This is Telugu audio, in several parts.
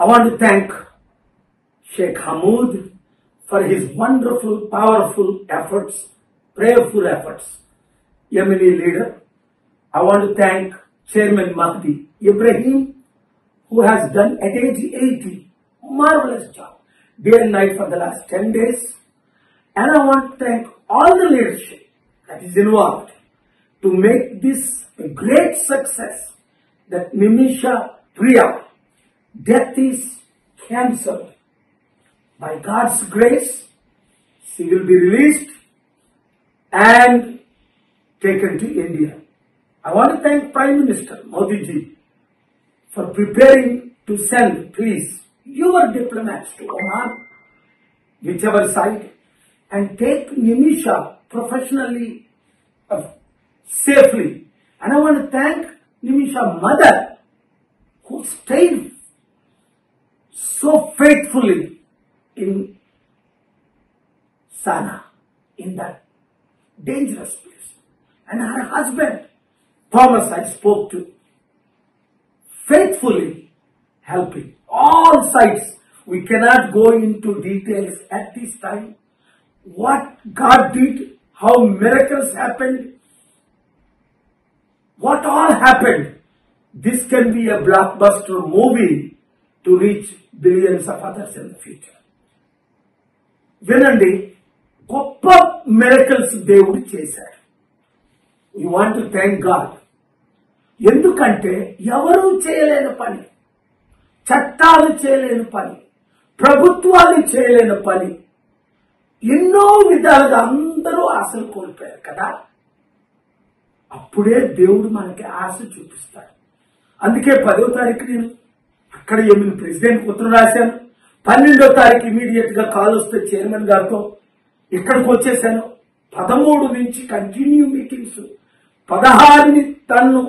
I want to thank Sheikh Hamoud for his wonderful, powerful efforts, prayerful efforts. Yemeni leader. I want to thank Chairman Mahdi Ibrahim, who has done at age 80, marvelous job, day and night for the last 10 days. And I want to thank all the leadership that is involved to make this a great success, that Nimisha Priya, death is cancelled. By God's grace, she will be released and taken to India. I want to thank Prime Minister Modi ji for preparing to send, please, your diplomats to Oman, whichever side, and take Nimisha professionally, safely. And I want to thank Nimisha's mother, who stayed so faithfully in Sana, in that dangerous place. And her husband, Thomas, I spoke to, faithfully helping all sides. We cannot go into details at this time. What God did, how miracles happened, what all happened. This can be a blockbuster movie to reach billions of others in the future. వినండి, గొప్ప మిరకల్స్ దేవుడు చేశాడు. We want to thank God. ఎందుకంటే ఎవరూ చేయలేని పని, చట్టాలు చేయలేని పని, ప్రభుత్వాలు చేయలేని పని, ఎన్నో విధాలుగా అందరూ ఆశలు కోల్పోయారు కదా. అప్పుడే దేవుడు మనకి ఆశ చూపిస్తాడు. అందుకే 10వ తారీఖు నేను అక్కడ ఏమైనా ప్రెసిడెంట్ ఉత్తరం రాశాను. 12వ తారీఖు ఇమీడియట్ గా కాల్ వస్తే చైర్మన్ గారితో ఇక్కడికి వచ్చేసాను. 13 నుంచి కంటిన్యూ మీటింగ్స్, 16ని తన్ను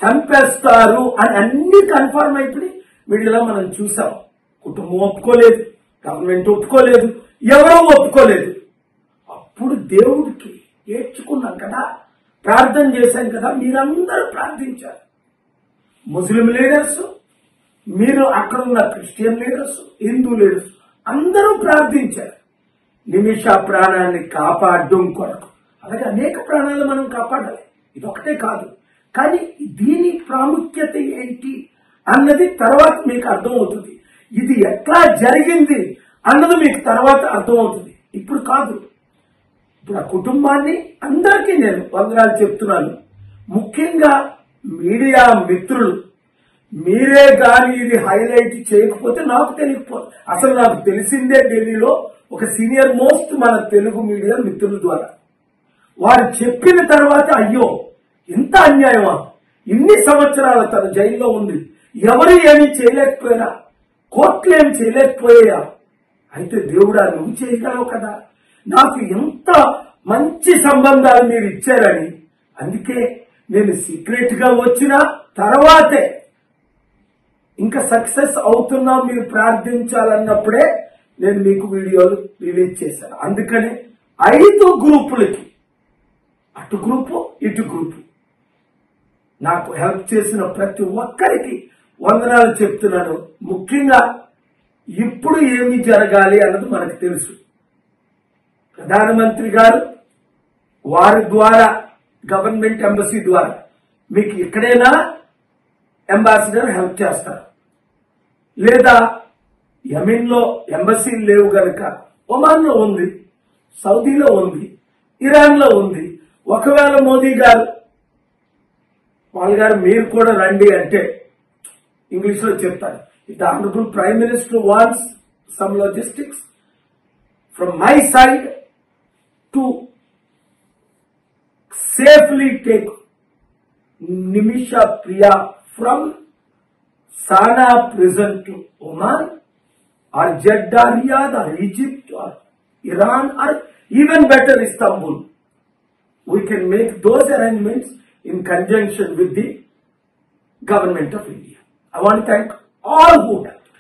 చంపేస్తారు అని అన్ని కన్ఫర్మ్ అయిపోయి మీడియాలో మనం చూసాం. కుటుంబం ఒప్పుకోలేదు, గవర్నమెంట్ ఒప్పుకోలేదు, ఎవరో ఒప్పుకోలేదు. అప్పుడు దేవుడికి ఏడ్చుకున్నాం కదా, ప్రార్థన చేశాం కదా. మీరందరూ ప్రార్థించారు. ముస్లిం లీడర్స్, మీరు అక్కడ ఉన్న క్రిస్టియన్ లీడర్స్, హిందూ లీడర్స్ అందరూ ప్రార్థించారు నిమిష ప్రాణాన్ని కాపాడడం కొరకు. అలాగే అనేక ప్రాణాలు మనం కాపాడాలి, ఇదొకటే కాదు. కానీ దీని ప్రాముఖ్యత ఏంటి అన్నది తర్వాత మీకు అర్థమవుతుంది. ఇది ఎట్లా జరిగింది అన్నది మీకు తర్వాత అర్థమవుతుంది, ఇప్పుడు కాదు. ఇప్పుడు ఆ కుటుంబాన్ని అందరికీ నేను వందనాలు చెప్తున్నాను. ముఖ్యంగా మీడియా మిత్రులు, మీరే కానీ ఇది హైలైట్ చేయకపోతే నాకు తెలియకపోతే, అసలు నాకు తెలిసిందే ఢిల్లీలో ఒక సీనియర్ మోస్ట్ మన తెలుగు మీడియా మిత్రుల ద్వారా. వారు చెప్పిన తర్వాత అయ్యో ఇంత అన్యాయమా, ఇన్ని సంవత్సరాల తన జైల్లో ఉంది, ఎవరు ఏమీ చేయలేకపోయినా, కోర్టులు ఏమి చేయలేకపోయా, అయితే దేవుడా నువ్వు చేయగలవు కదా, నాకు ఎంత మంచి సంబంధాలు మీరు ఇచ్చారని. అందుకే నేను సీక్రెట్ గా వచ్చిన తర్వాతే ఇంకా సక్సెస్ అవుతున్నా మీరు ప్రార్థించాలన్నప్పుడే నేను మీకు వీడియోలు రిలీజ్ చేశాను. అందుకని 5 గ్రూపులకి, అటు గ్రూపు ఇటు గ్రూపు, నాకు హెల్ప్ చేసిన ప్రతి ఒక్కరికి వందనాలు చెప్తున్నాను. ముఖ్యంగా ఇప్పుడు ఏమి జరగాలి అన్నది మనకు తెలుసు. ప్రధానమంత్రి గారు వారి ద్వారా, గవర్నమెంట్ ఎంబసీ ద్వారా మీకు ఎక్కడైనా అంబాసిడర్ హెల్ప్ చేస్తారు. లేదా యెమెన్లో ఎంబసీలు లేవు గనక ఒమాన్లో ఉంది, సౌదీలో ఉంది, ఇరాన్లో ఉంది. ఒకవేళ మోదీ గారు వాళ్ళ గారు మీరు కూడా రండి అంటే ఇంగ్లీష్ లో చెప్తారు. If the honourable prime minister wants some logistics from my side to safely take Nimisha Priya from Sana prison to Oman or Jeddah, Riyadh or Egypt or Iran or even better Istanbul. We can make those arrangements in conjunction with the government of India. I want to thank all who helped.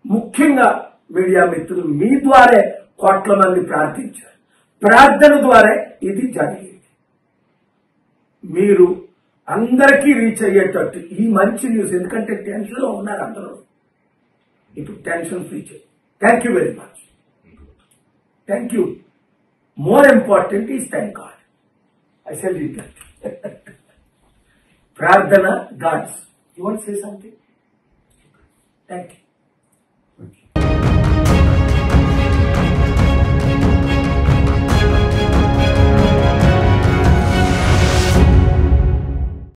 ముఖ్యంగా మీడియా మిత్రులు మీ ద్వారా కోట్ల మంది ప్రార్థించారు. ప్రార్థన ద్వారా ఇది జరిగింది. మీరు అందరికీ రీచ్ అయ్యేటట్టు ఈ మంచి న్యూస్, ఎందుకంటే టెన్షన్ లో ఉన్నారు అందరూ, ఇప్పుడు టెన్షన్ ఫ్రీ చేయి. Thank you very much. Thank you. More important is thank God. I sell you that. ప్రార్థన Gods. You want say something? Thank you.